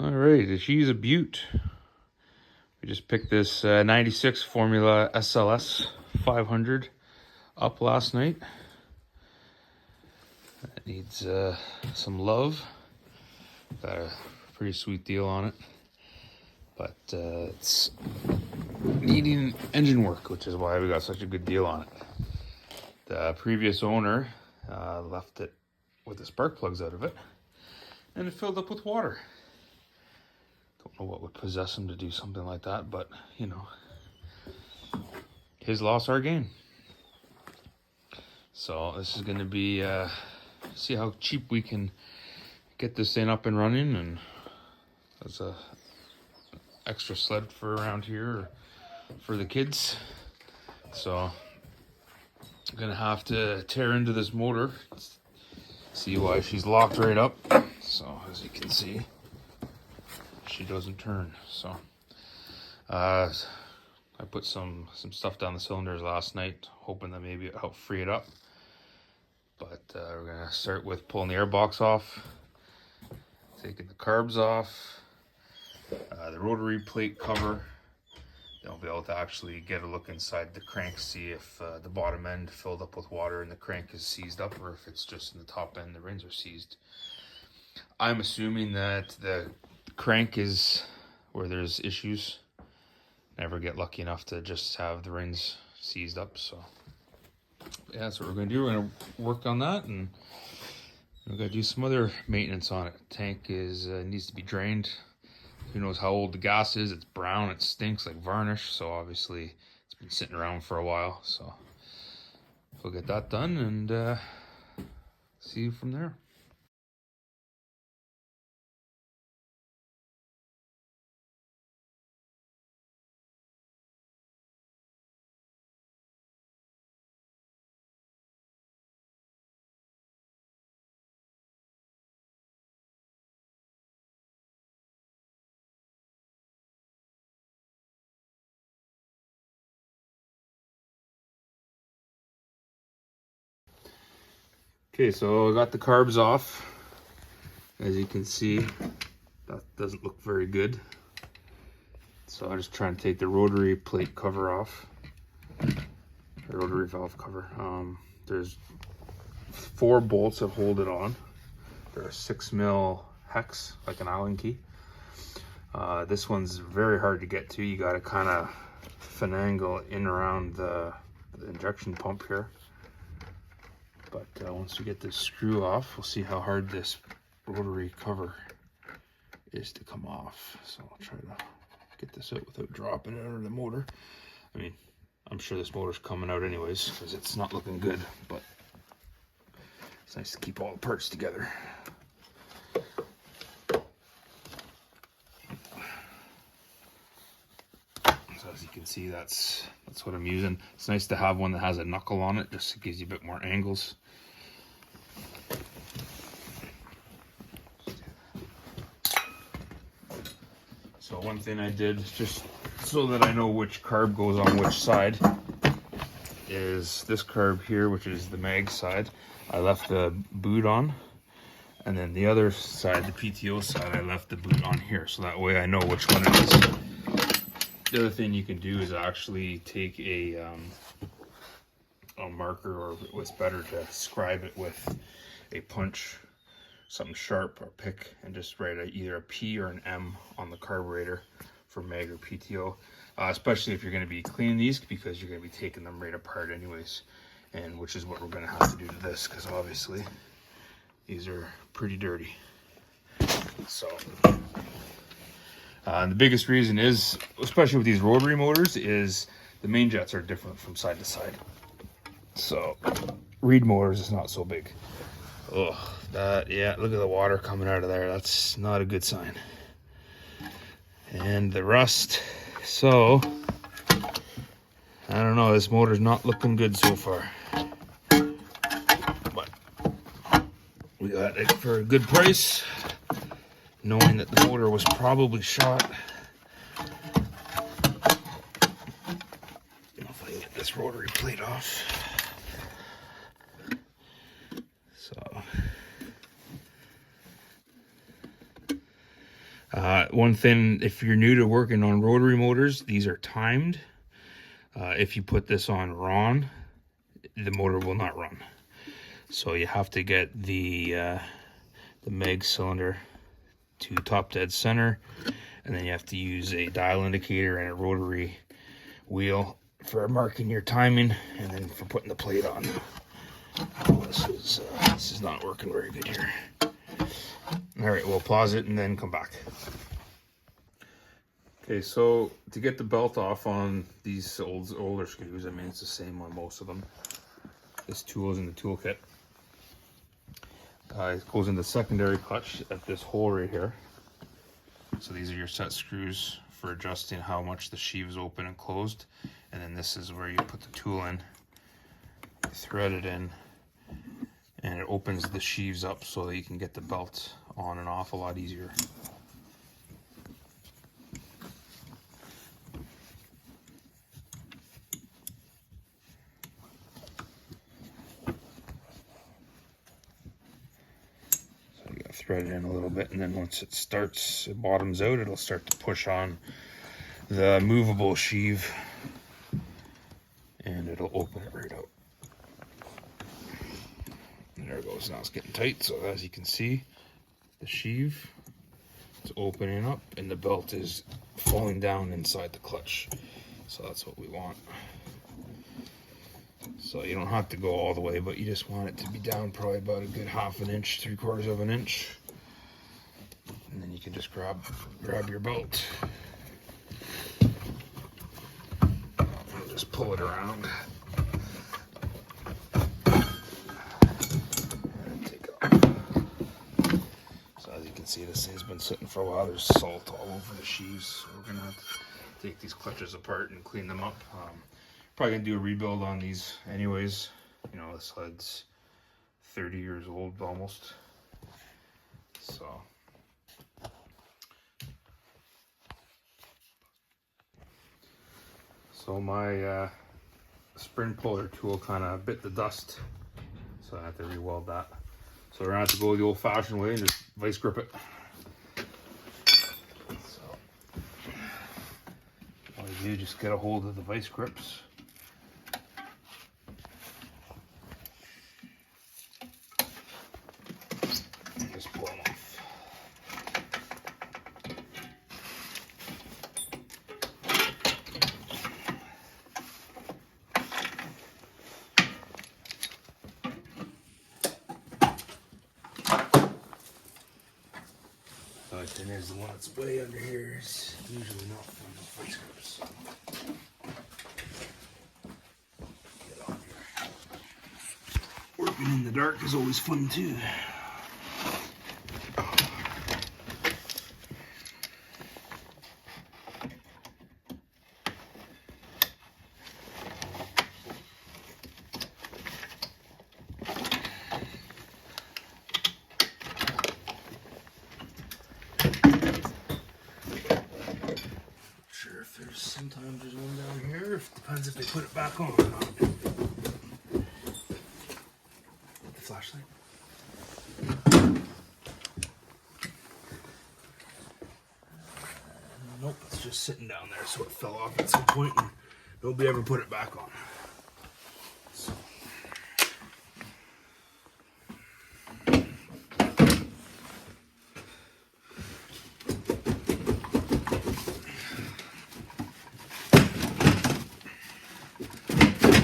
All right, she's a beaut. We just picked this 96 Formula SLS 500 up last night. It needs some love. Got a pretty sweet deal on it, but it's needing engine work, which is why we got such a good deal on it. The previous owner left it with the spark plugs out of it, and it filled up with water. Don't know what would possess him to do something like that, but you know, his loss, our gain. So this is going to be see how cheap we can get this thing up and running, and as a extra sled for around here or for the kids. So I'm gonna have to tear into this motor, see why she's locked right up. So as you can see, she doesn't turn. So I put some stuff down the cylinders last night, hoping that maybe it'll help free it up. But we're gonna start with pulling the airbox off, taking the carbs off, the rotary plate cover. Then I'll be able to actually get a look inside the crank, see if the bottom end filled up with water and the crank is seized up, or if it's just in the top end the rings are seized. I'm assuming that the crank is where there's issues. Never get lucky enough to just have the rings seized up. So yeah, that's what we're going to do. We're going to work on that, and we're going to do some other maintenance on it. Tank is needs to be drained. Who knows how old the gas is? It's brown, it stinks like varnish, so obviously it's been sitting around for a while. So we'll get that done and see you from there. Okay, so I got the carbs off. As you can see, that doesn't look very good. So I'm just trying to take the rotary plate cover off, the rotary valve cover. There's 4 bolts that hold it on. They're a 6mm hex, like an Allen key. This one's very hard to get to. You got to kind of finagle in around the injection pump here. But once we get this screw off, we'll see how hard this rotary cover is to come off. So I'll try to get this out without dropping it out of the motor. I mean, I'm sure this motor's coming out anyways because it's not looking good, but it's nice to keep all the parts together. So as you can see, that's what I'm using. It's nice to have one that has a knuckle on it, just it gives you a bit more angles. So one thing I did, just so that I know which carb goes on which side, is this carb here, which is the mag side. I left the boot on, and then the other side, the PTO side, I left the boot on here, so that way I know which one it is. The other thing you can do is actually take a marker, or what's better, to scribe it with a punch, something sharp, or pick, and just write either a P or an M on the carburetor for mag or PTO, especially if you're going to be cleaning these, because you're going to be taking them right apart anyways, and which is what we're going to have to do to this, because obviously these are pretty dirty. So and the biggest reason is, especially with these rotary motors, is the main jets are different from side to side. So reed motors is not so big. Oh, yeah, look at the water coming out of there. That's not a good sign. And the rust. So I don't know, this motor's not looking good so far. But we got it for a good price, knowing that the motor was probably shot. If I can get this rotary plate off. So One thing, if you're new to working on rotary motors, these are timed. If you put this on RON, the motor will not run. So you have to get the mag cylinder to top dead center, and then you have to use a dial indicator and a rotary wheel for marking your timing, and then for putting the plate on. This is not working very good here. All right, we'll pause it and then come back. Okay, so to get the belt off on these older Ski-doos, I mean it's the same on most of them. This tool is in the toolkit. It goes in the secondary clutch at this hole right here. So these are your set screws for adjusting how much the sheave is open and closed. And then this is where you put the tool in, thread it in, and it opens the sheaves up so that you can get the belt on and off a lot easier. Thread it in a little bit, and then once it bottoms out, it'll start to push on the movable sheave, and it'll open it right out. And there it goes. Now it's getting tight, so as you can see, the sheave is opening up and the belt is falling down inside the clutch. So that's what we want. So you don't have to go all the way, but you just want it to be down probably about a good 1/2 inch, 3/4 of an inch. And then you can just grab your belt. And just pull it around. And take it off. So as you can see, this thing's been sitting for a while. There's salt all over the sheaves. So we're gonna have to take these clutches apart and clean them up. Probably gonna do a rebuild on these anyways. You know, the sled's 30 years old almost. So my spring puller tool kind of bit the dust, so I have to re-weld that. So we're gonna have to go the old-fashioned way and just vice grip it. So all you do, just get a hold of the vice grips. Just pull them off. And there's the one that's way under here. It's usually not from the vice grips. Get on here. Working in the dark is always fun too. Sometimes there's one down here. It depends if they put it back on or not. The flashlight. Nope, it's just sitting down there, so it fell off at some point and nobody ever put it back on. So.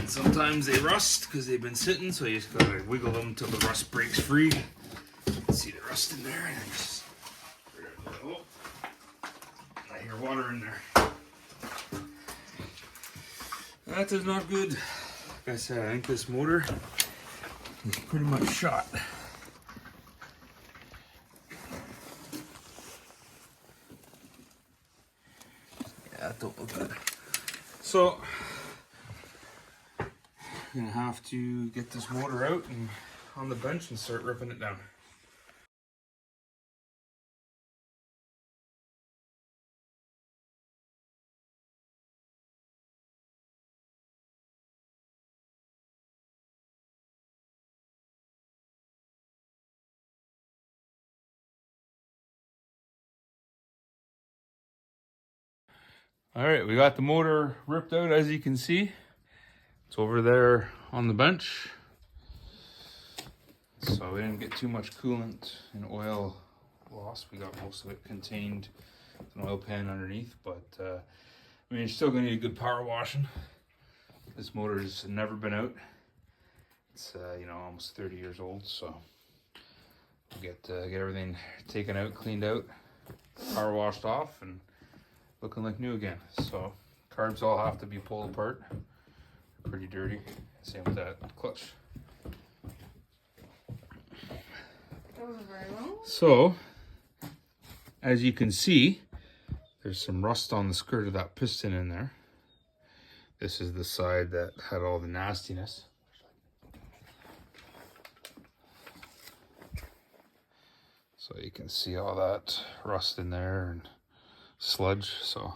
Sometimes they rust because they've been sitting, so you just gotta wiggle them until the rust breaks free. See the rust in there, and just, oh, I hear water in there. That is not good. Like I said, I think this motor is pretty much shot. Yeah, that don't look good. So I'm gonna have to get this motor out and on the bench and start ripping it down. All right, we got the motor ripped out, as you can see. It's over there on the bench. So we didn't get too much coolant and oil loss. We got most of it contained in an oil pan underneath, but I mean, you're still gonna need a good power washing. This motor's never been out. It's you know, almost 30 years old, so we'll get everything taken out, cleaned out, power washed off, and looking like new again. So carbs all have to be pulled apart. They're pretty dirty. Same with that clutch. So as you can see, there's some rust on the skirt of that piston in there. This is the side that had all the nastiness. So you can see all that rust in there and sludge. So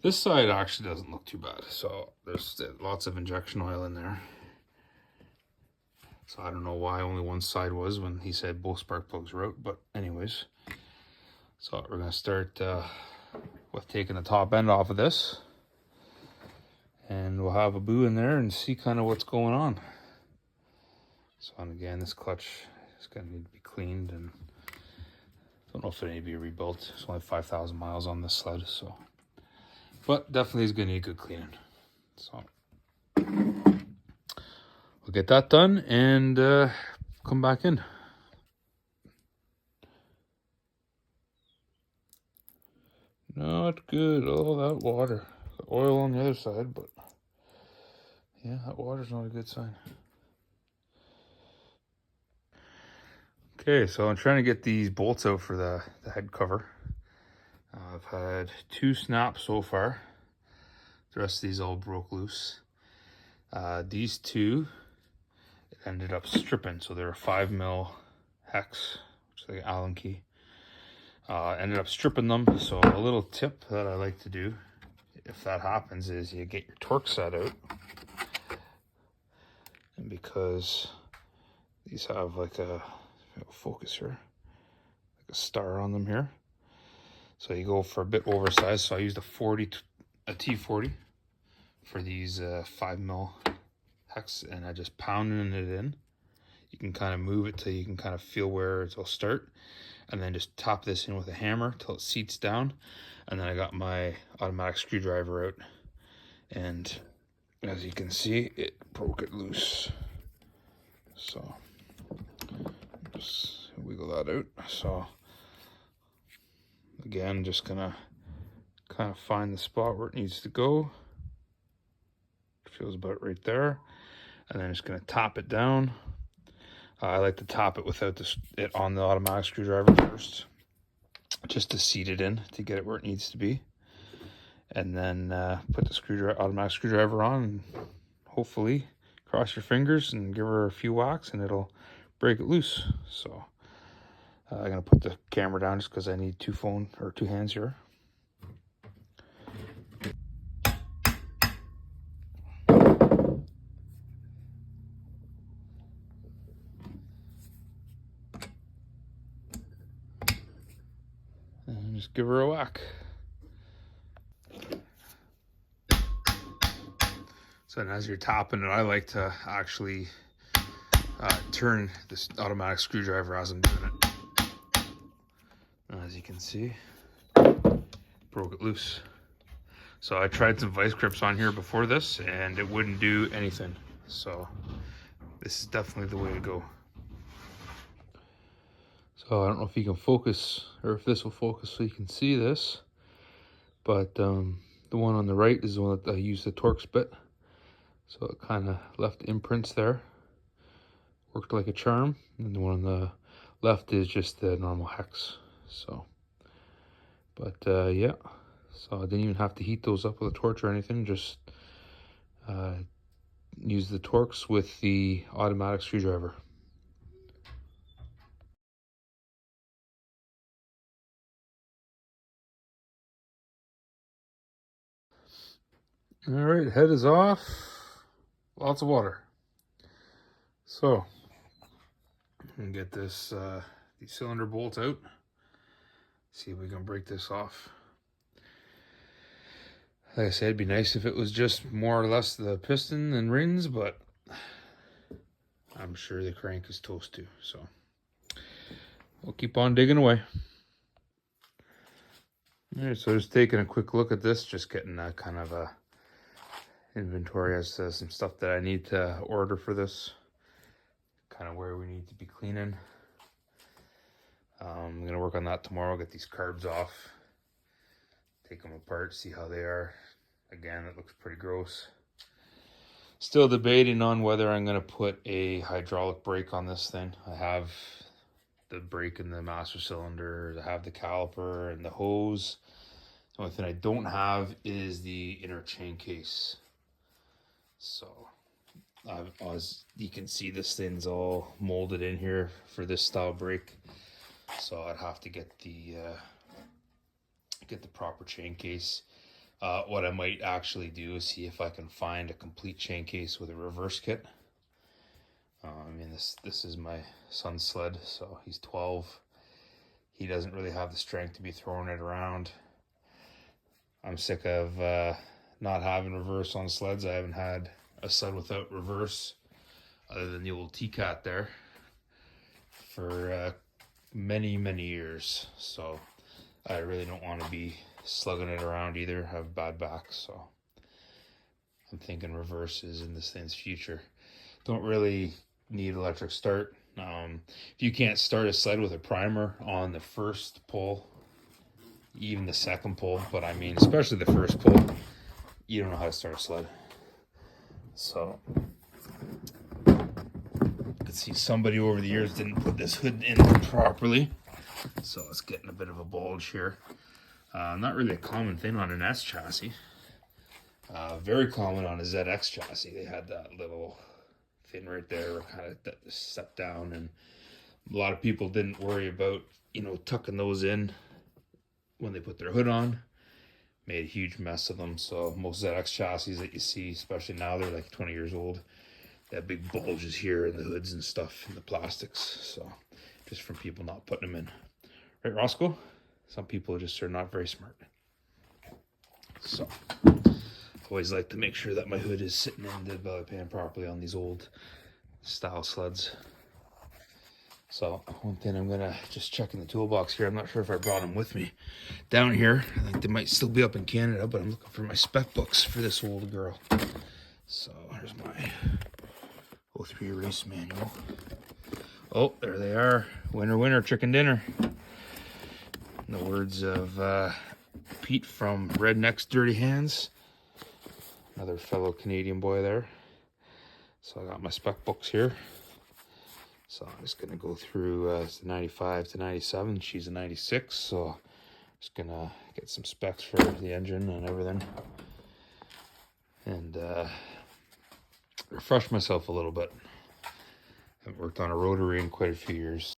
this side actually doesn't look too bad. So there's lots of injection oil in there. So I don't know why only one side was when he said both spark plugs were out, but anyways. So we're gonna start with taking the top end off of this. And we'll have a boo in there and see kind of what's going on. So, and again, this clutch is gonna need to be cleaned, and I don't know if it needs to be rebuilt. It's only 5,000 miles on this sled, so. But definitely is gonna need good cleaning. So we'll get that done and come back in. Not good. Oh, that water. The oil on the other side, but yeah, that water's not a good sign. Okay, so I'm trying to get these bolts out for the head cover. I've had 2 snaps so far. The rest of these all broke loose. These 2 ended up stripping, so they're a 5mm hex, which is like an Allen key. Ended up stripping them, so a little tip that I like to do if that happens is you get your torque set out. And because these have like a focus here, like a star on them here, so you go for a bit oversized. So I used a T40 for these 5mm hex, and I just pounded it in. You can kind of move it till you can kind of feel where it'll start, and then just tap this in with a hammer till it seats down. And then I got my automatic screwdriver out, and as you can see, it broke it loose. So just wiggle that out. So again, just gonna kind of find the spot where it needs to go. It feels about right there. And then just gonna tap it down. I like to tap it without it on the automatic screwdriver first, just to seat it in to get it where it needs to be. And then put the automatic screwdriver on, and hopefully cross your fingers and give her a few whacks and it'll break it loose. So I'm gonna put the camera down just because I need 2 hands here. And just give her a whack. So as you're tapping it, I like to actually turn this automatic screwdriver as I'm doing it. And as you can see, broke it loose. So I tried some vice grips on here before this and it wouldn't do anything. So this is definitely the way to go. So I don't know if you can focus or if this will focus so you can see this, but the one on the right is the one that I used the Torx bit. So it kind of left imprints there. Worked like a charm. And the one on the left is just the normal hex. So, but yeah. So I didn't even have to heat those up with a torch or anything. Just use the Torx with the automatic screwdriver. All right, head is off. Lots of water. So I'm gonna get this these cylinder bolts out. See if we can break this off. Like I said, it'd be nice if it was just more or less the piston and rings, but I'm sure the crank is toast too. So we'll keep on digging away. All right, so just taking a quick look at this, just getting a kind of a inventory as to some stuff that I need to order for this, kind of where we need to be cleaning. I'm gonna work on that tomorrow, get these carbs off, take them apart, see how they are. Again, it looks pretty gross. Still debating on whether I'm gonna put a hydraulic brake on this thing. I have the brake in the master cylinder, I have the caliper and the hose. The only thing I don't have is the inner chain case. So as you can see, this thing's all molded in here for this style brake. So I'd have to get the proper chain case. What I might actually do is see if I can find a complete chain case with a reverse kit. I mean, this is my son's sled, so he's 12. He doesn't really have the strength to be throwing it around. I'm sick of not having reverse on sleds. I haven't had a sled without reverse, other than the old T-Cat there, for many years. So I really don't want to be slugging it around either. I have bad back, so I'm thinking reverse is in this thing's future. Don't really need electric start. If you can't start a sled with a primer on the first pull, even the second pull, but I mean especially the first pull, you don't know how to start a sled. So I could see somebody over the years didn't put this hood in properly, so it's getting a bit of a bulge here. Not really a common thing on an S chassis. Very common on a ZX chassis. They had that little thing right there, kind of set down, and a lot of people didn't worry about, tucking those in when they put their hood on. Made a huge mess of them. So most ZX chassis that you see, especially now, they're like 20 years old. They have big bulges here in the hoods and stuff in the plastics. So just from people not putting them in. Right, Roscoe? Some people just are not very smart. So always like to make sure that my hood is sitting in the belly pan properly on these old style sleds. So one thing I'm gonna just check in the toolbox here. I'm not sure if I brought them with me down here. I think they might still be up in Canada, but I'm looking for my spec books for this old girl. So here's my 03 race manual. Oh, there they are. Winner, chicken dinner. In the words of Pete from Redneck's Dirty Hands. Another fellow Canadian boy there. So I got my spec books here. So I'm just going to go through 95 to 97. She's a 96, so I'm just going to get some specs for the engine and everything. And refresh myself a little bit. Haven't worked on a rotary in quite a few years.